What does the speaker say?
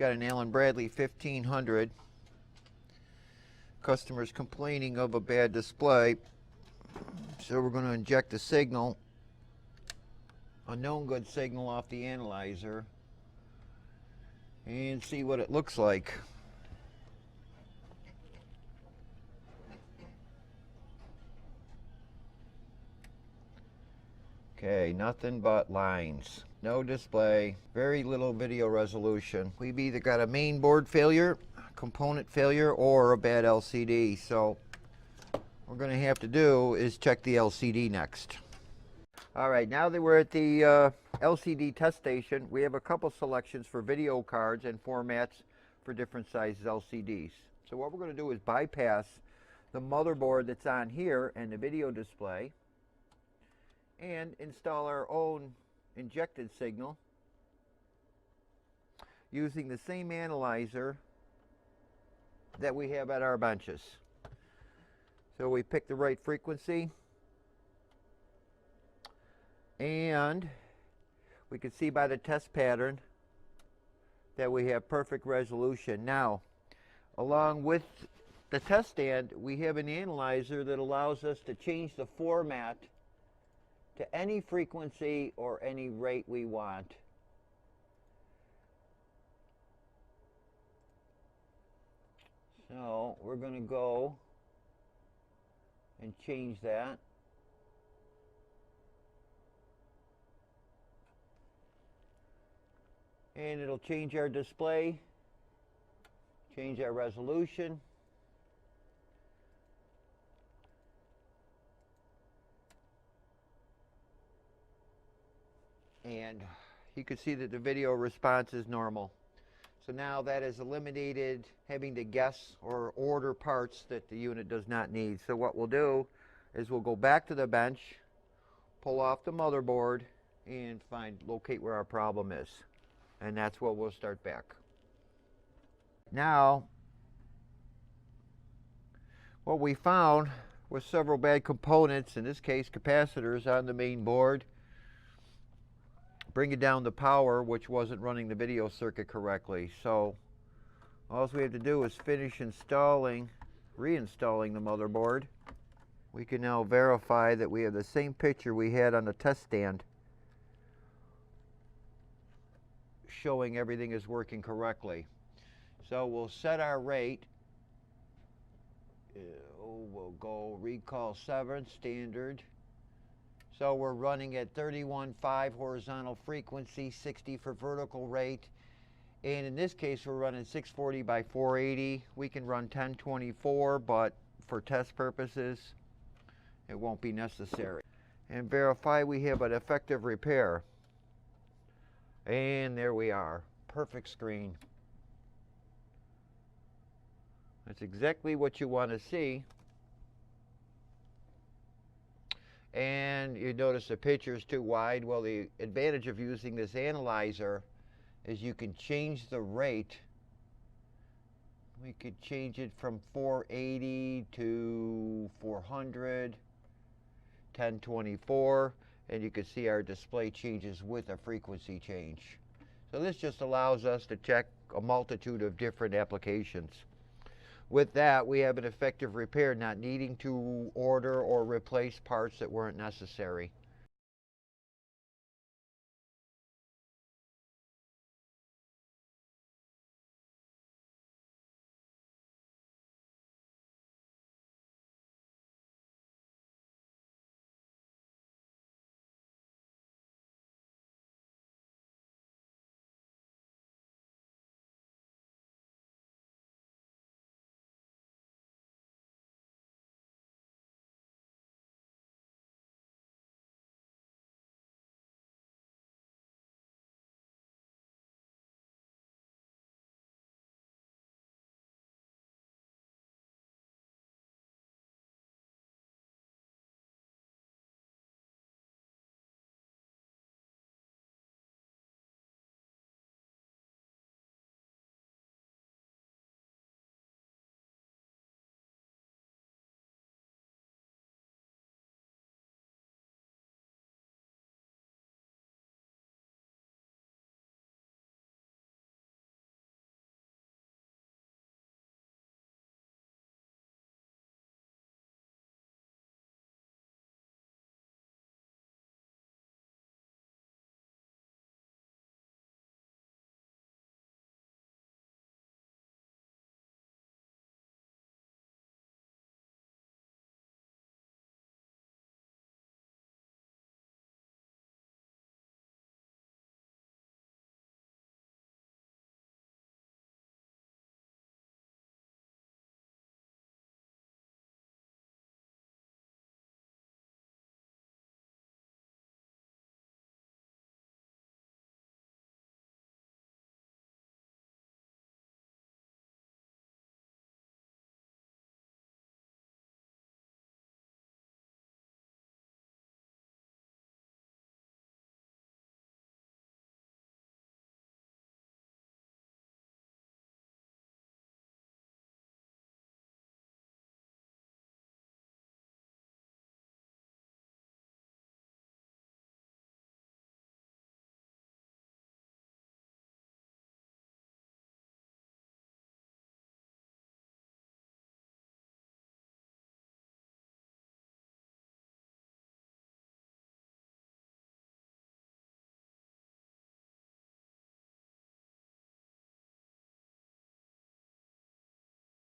Got an Allen Bradley 1500. Customer's complaining of a bad display. So we're going to inject a signal, a known good signal off the analyzer, and see what it looks like. Okay, nothing but lines. No display, very little video resolution. We've either got a main board failure, component failure, or a bad LCD. So what we're going to have to do is check the LCD next. All right, now that we're at the LCD test station, we have a couple selections for video cards and formats for different sizes LCDs. So what we're going to do is bypass the motherboard that's on here and the video display and install our own injected signal using the same analyzer that we have at our benches. So we pick the right frequency, and we can see by the test pattern that we have perfect resolution. Now, along with the test stand, we have an analyzer that allows us to change the format to any frequency or any rate we want. So we're going to go and change that. And it'll change our display, change our resolution. And you can see that the video response is normal. So now that has eliminated having to guess or order parts that the unit does not need. So what we'll do is we'll go back to the bench, pull off the motherboard, and locate where our problem is. And that's where we'll start back. Now, what we found was several bad components, in this case capacitors, on the main board, bringing down the power, which wasn't running the video circuit correctly. So all we have to do is finish reinstalling the motherboard. We can now verify that we have the same picture we had on the test stand, showing everything is working correctly. So we'll set our rate. We'll go recall 7 standard. So we're running at 31.5 horizontal frequency, 60 for vertical rate. And in this case, we're running 640 by 480. We can run 1024, but for test purposes, it won't be necessary. And verify we have an effective repair. And there we are, perfect screen. That's exactly what you want to see. And you notice the picture is too wide. Well, the advantage of using this analyzer is you can change the rate. We could change it from 480 to 400, 1024, and you can see our display changes with a frequency change. So this just allows us to check a multitude of different applications. With that, we have an effective repair, not needing to order or replace parts that weren't necessary.